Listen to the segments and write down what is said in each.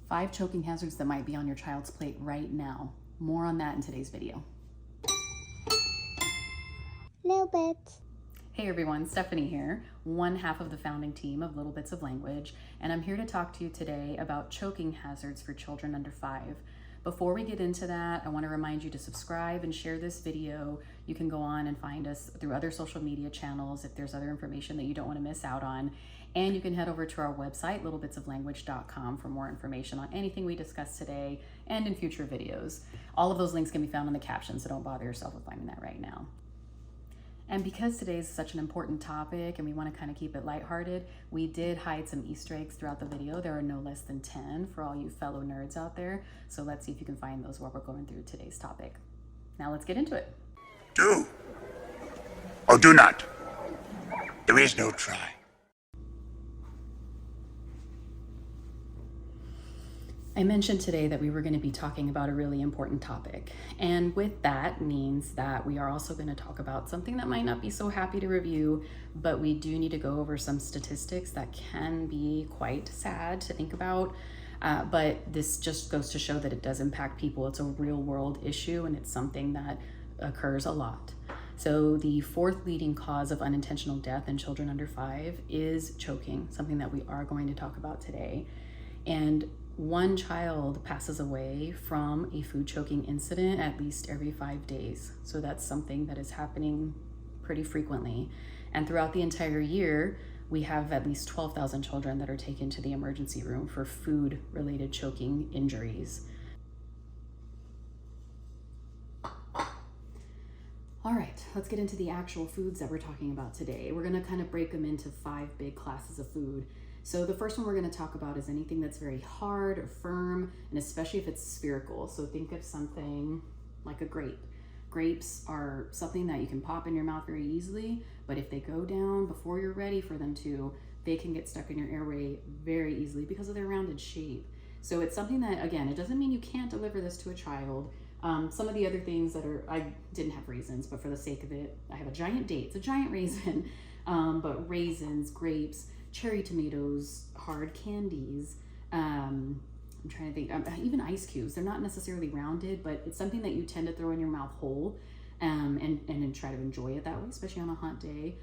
5 choking hazards that might be on your child's plate right now. More on that in today's video. Little bit. Hey everyone, Stephanie here, one half of the founding team of Little Bits of Language, and I'm here to talk to you today about choking hazards for children under 5. Before we get into that, I want to remind you to subscribe and share this video. You can go on and find us through other social media channels if there's other information that you don't want to miss out on. And you can head over to our website, littlebitsoflanguage.com, for more information on anything we discussed today and in future videos. All of those links can be found in the caption, so don't bother yourself with finding that right now. And because today is such an important topic and we want to kind of keep it lighthearted, we did hide some Easter eggs throughout the video. There are no less than 10 for all you fellow nerds out there. So let's see if you can find those while we're going through today's topic. Now let's get into it. Do or do not. There is no try. I mentioned today that we were going to be talking about a really important topic. And with that means that we are also going to talk about something that might not be so happy to review, but we do need to go over some statistics that can be quite sad to think about. But this just goes to show that it does impact people. It's a real world issue and it's something that occurs a lot. So the 4th leading cause of unintentional death in children under 5 is choking, something that we are going to talk about today. And 1 child passes away from a food choking incident at least every 5 days. So that's something that is happening pretty frequently. And throughout the entire year, we have at least 12,000 children that are taken to the emergency room for food-related choking injuries. All right, let's get into the actual foods that we're talking about today. We're gonna kind of break them into 5 big classes of food. So the first one we're going to talk about is anything that's very hard or firm, and especially if it's spherical. So think of something like a grape. Grapes are something that you can pop in your mouth very easily, but if they go down before you're ready for them to, they can get stuck in your airway very easily because of their rounded shape. So it's something that, again, it doesn't mean you can't deliver this to a child. Some of the other things that are, I didn't have raisins, but for the sake of it, I have a giant date. It's a giant raisin, but raisins, grapes, cherry tomatoes, hard candies. I'm trying to think, even ice cubes. They're not necessarily rounded, but it's something that you tend to throw in your mouth whole and try to enjoy it that way, especially on a hot day.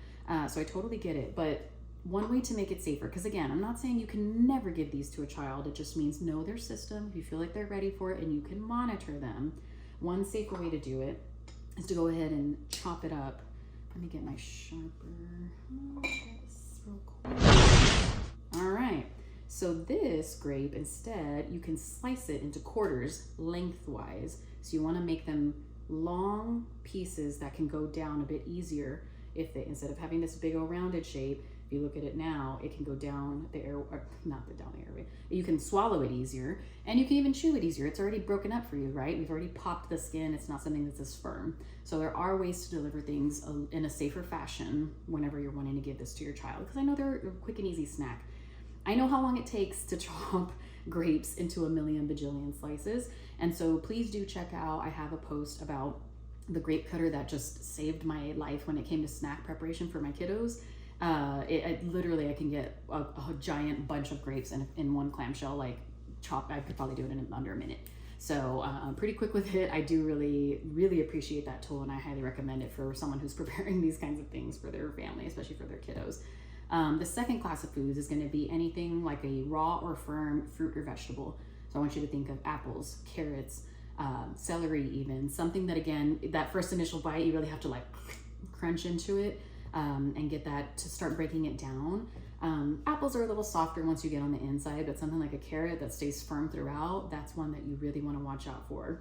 So I totally get it. But one way to make it safer, because again, I'm not saying you can never give these to a child. It just means know their system. If you feel like they're ready for it and you can monitor them. One safer way to do it is to go ahead and chop it up. Let me get my sharper. Real quick. All right, so this grape, instead, you can slice it into quarters lengthwise. So you want to make them long pieces that can go down a bit easier if they, instead of having this big old rounded shape, if you look at it now, it can go down the air, or not down the airway. You can swallow it easier, and you can even chew it easier. It's already broken up for you, right? We've already popped the skin. It's not something that's as firm. So there are ways to deliver things in a safer fashion whenever you're wanting to give this to your child, because I know they're a quick and easy snack. I know how long it takes to chop grapes into a million bajillion slices, and so please do check out, I have a post about the Grape Cutter that just saved my life when it came to snack preparation for my kiddos. Literally, I can get a giant bunch of grapes in one clamshell, like chop. I could probably do it in under a minute. So I'm pretty quick with it. I do really, really appreciate that tool, and I highly recommend it for someone who's preparing these kinds of things for their family, especially for their kiddos. The second class of foods is going to be anything like a raw or firm fruit or vegetable. So I want you to think of apples, carrots, celery even. Something that, again, that first initial bite, you really have to like crunch into it. And get that to start breaking it down. Apples are a little softer once you get on the inside, but something like a carrot that stays firm throughout, that's one that you really want to watch out for.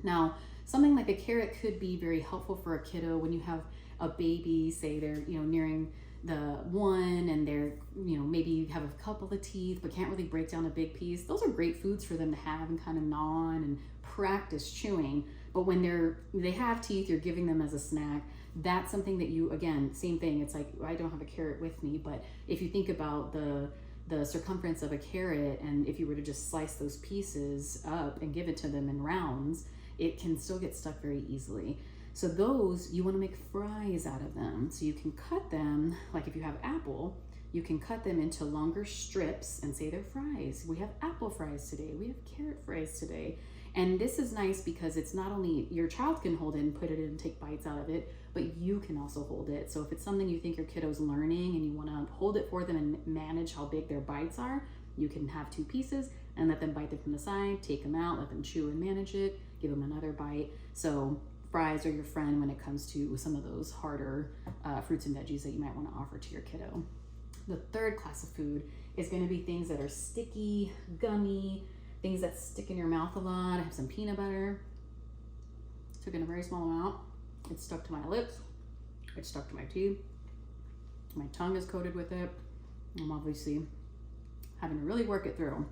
Now, something like a carrot could be very helpful for a kiddo when you have a baby, say they're, nearing the 1 and they're, maybe you have a couple of teeth but can't really break down a big piece. Those are great foods for them to have and kind of gnaw on and practice chewing. But when they have teeth, you're giving them as a snack. That's something that you, again, same thing. It's like, I don't have a carrot with me, but if you think about the circumference of a carrot, and if you were to just slice those pieces up and give it to them in rounds, it can still get stuck very easily. So those, you want to make fries out of them. So you can cut them, like if you have apple, you can cut them into longer strips and say they're fries. We have apple fries today. We have carrot fries today. And this is nice because it's not only your child can hold it and put it in and take bites out of it, but you can also hold it. So if it's something you think your kiddo's learning and you want to hold it for them and manage how big their bites are, you can have 2 pieces and let them bite them from the side, take them out, let them chew and manage it, give them another bite. So fries are your friend when it comes to some of those harder fruits and veggies that you might want to offer to your kiddo. The third class of food is going to be things that are sticky, gummy, things that stick in your mouth a lot. I have some peanut butter. Took in a very small amount. It's stuck to my lips. It's stuck to my teeth. My tongue is coated with it. I'm obviously having to really work it through.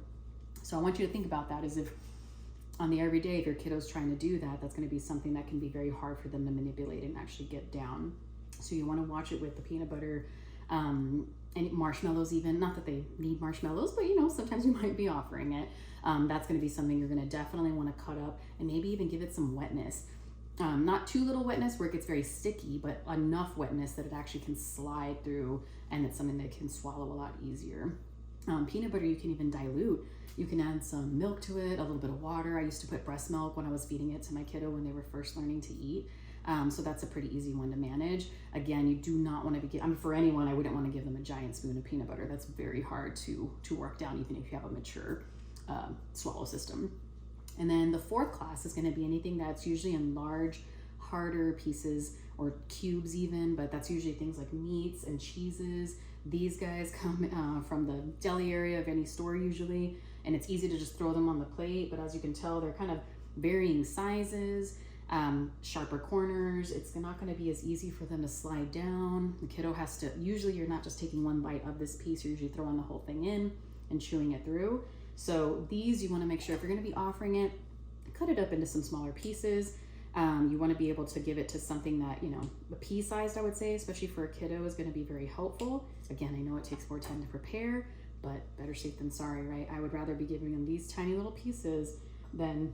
So I want you to think about that as if on the everyday, if your kiddo's trying to do that, that's going to be something that can be very hard for them to manipulate and actually get down. So you want to watch it with the peanut butter, and marshmallows even. Not that they need marshmallows, but sometimes you might be offering it. That's going to be something you're going to definitely want to cut up and maybe even give it some wetness. Not too little wetness where it gets very sticky, but enough wetness that it actually can slide through and it's something that can swallow a lot easier. Peanut butter you can even dilute. You can add some milk to it, a little bit of water. I used to put breast milk when I was feeding it to my kiddo when they were first learning to eat. So that's a pretty easy one to manage. Again, you do not want to be, for anyone, I wouldn't want to give them a giant spoon of peanut butter. That's very hard to work down, even if you have a mature swallow system. And then the fourth class is going to be anything that's usually in large, harder pieces or cubes even, but that's usually things like meats and cheeses. These guys come from the deli area of any store usually, and it's easy to just throw them on the plate, but as you can tell, they're kind of varying sizes, sharper corners. It's not going to be as easy for them to slide down. The kiddo has to, usually you're not just taking one bite of this piece, you're usually throwing the whole thing in and chewing it through. So these, you want to make sure if you're going to be offering it, cut it up into some smaller pieces. You want to be able to give it to something that, the pea-sized, I would say, especially for a kiddo, is going to be very helpful. Again, I know it takes more time to prepare, but better safe than sorry, right? I would rather be giving them these tiny little pieces than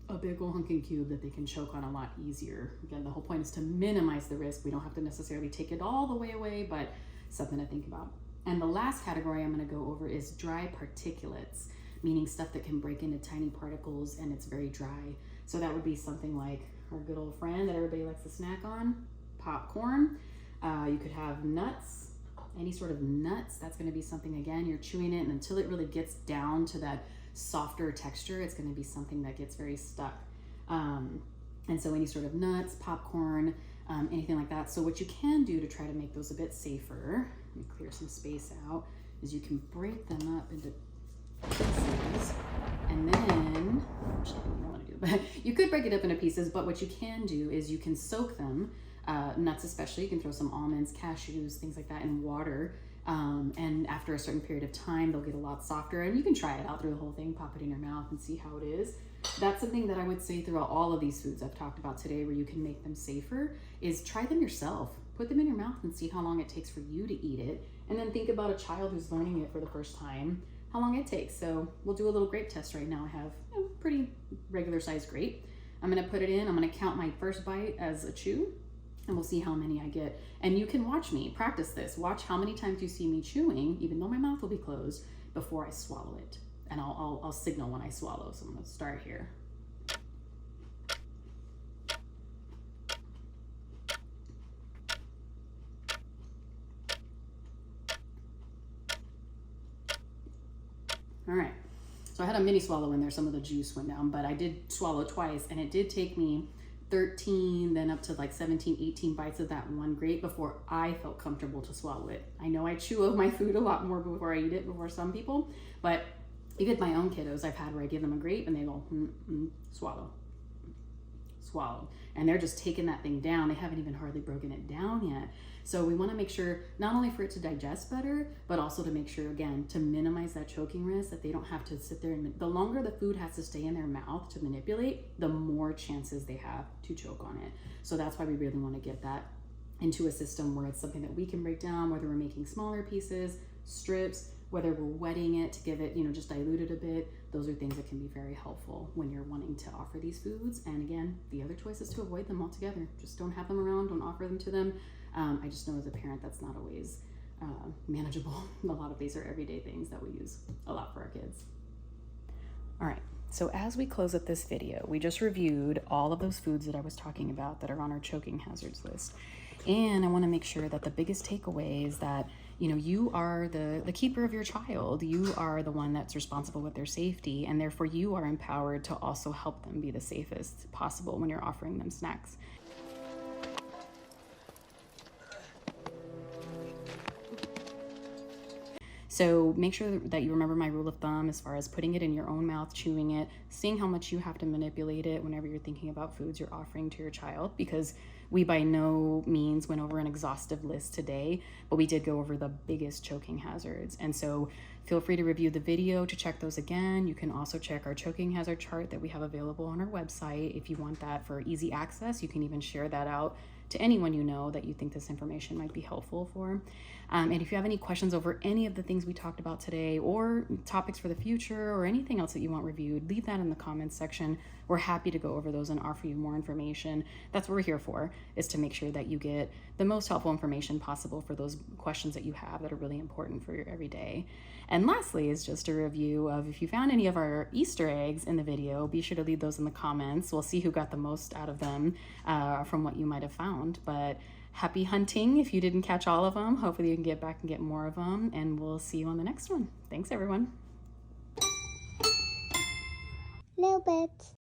a big old hunking cube that they can choke on a lot easier. Again, the whole point is to minimize the risk. We don't have to necessarily take it all the way away, but something to think about. And the last category I'm going to go over is dry particulates, meaning stuff that can break into tiny particles and it's very dry. So that would be something like our good old friend that everybody likes to snack on, popcorn. You could have nuts, any sort of nuts. That's going to be something, again, you're chewing it, and until it really gets down to that softer texture, it's going to be something that gets very stuck. And so any sort of nuts, popcorn, anything like that. So what you can do to try to make those a bit safer, let me clear some space out, is you can break them up into pieces, and then, which I don't want to do, but you could break it up into pieces, but what you can do is you can soak them, nuts especially, you can throw some almonds, cashews, things like that in water, and after a certain period of time, they'll get a lot softer, and you can try it out through the whole thing, pop it in your mouth and see how it is. That's something that I would say throughout all of these foods I've talked about today where you can make them safer, is try them yourself. Put them in your mouth and see how long it takes for you to eat it, and then think about a child who's learning it for the first time, how long it takes. So we'll do a little grape test right now. I have a pretty regular sized grape. I'm going to put it in. I'm going to count my first bite as a chew, and we'll see how many I get. And you can watch me practice this. Watch how many times you see me chewing, even though my mouth will be closed, before I swallow it. And I'll signal when I swallow. So I'm going to start here. All right, so I had a mini swallow in there, some of the juice went down, but I did swallow twice, and it did take me 13, then up to like 17, 18 bites of that one grape before I felt comfortable to swallow it. I know I chew up my food a lot more before I eat it, before some people, but even my own kiddos I've had where I give them a grape and they go, swallow, swallow. And they're just taking that thing down. They haven't even hardly broken it down yet. So we want to make sure not only for it to digest better, but also to make sure, again, to minimize that choking risk, that they don't have to sit there. And the longer the food has to stay in their mouth to manipulate, the more chances they have to choke on it. So that's why we really want to get that into a system where it's something that we can break down, whether we're making smaller pieces, strips, whether we're wetting it to give it, just dilute it a bit. Those are things that can be very helpful when you're wanting to offer these foods. And again, the other choice is to avoid them altogether. Just don't have them around, don't offer them to them. I just know as a parent that's not always manageable. A lot of these are everyday things that we use a lot for our kids. All right, so as we close up this video, we just reviewed all of those foods that I was talking about that are on our choking hazards list. And I want to make sure that the biggest takeaway is that, you know, you are the keeper of your child. You are the one that's responsible with their safety, and therefore you are empowered to also help them be the safest possible when you're offering them snacks. So make sure that you remember my rule of thumb as far as putting it in your own mouth, chewing it, seeing how much you have to manipulate it whenever you're thinking about foods you're offering to your child, because we by no means went over an exhaustive list today, but we did go over the biggest choking hazards. And so feel free to review the video to check those again. You can also check our choking hazard chart that we have available on our website. If you want that for easy access, you can even share that out to anyone you know that you think this information might be helpful for. And if you have any questions over any of the things we talked about today, or topics for the future, or anything else that you want reviewed, leave that in the comments section. We're happy to go over those and offer you more information. That's what we're here for, is to make sure that you get the most helpful information possible for those questions that you have that are really important for your everyday. And lastly is just a review of, if you found any of our Easter eggs in the video, be sure to leave those in the comments. We'll see who got the most out of them from what you might have found. But happy hunting if you didn't catch all of them. Hopefully you can get back and get more of them, and we'll see you on the next one. Thanks, everyone. Little bit.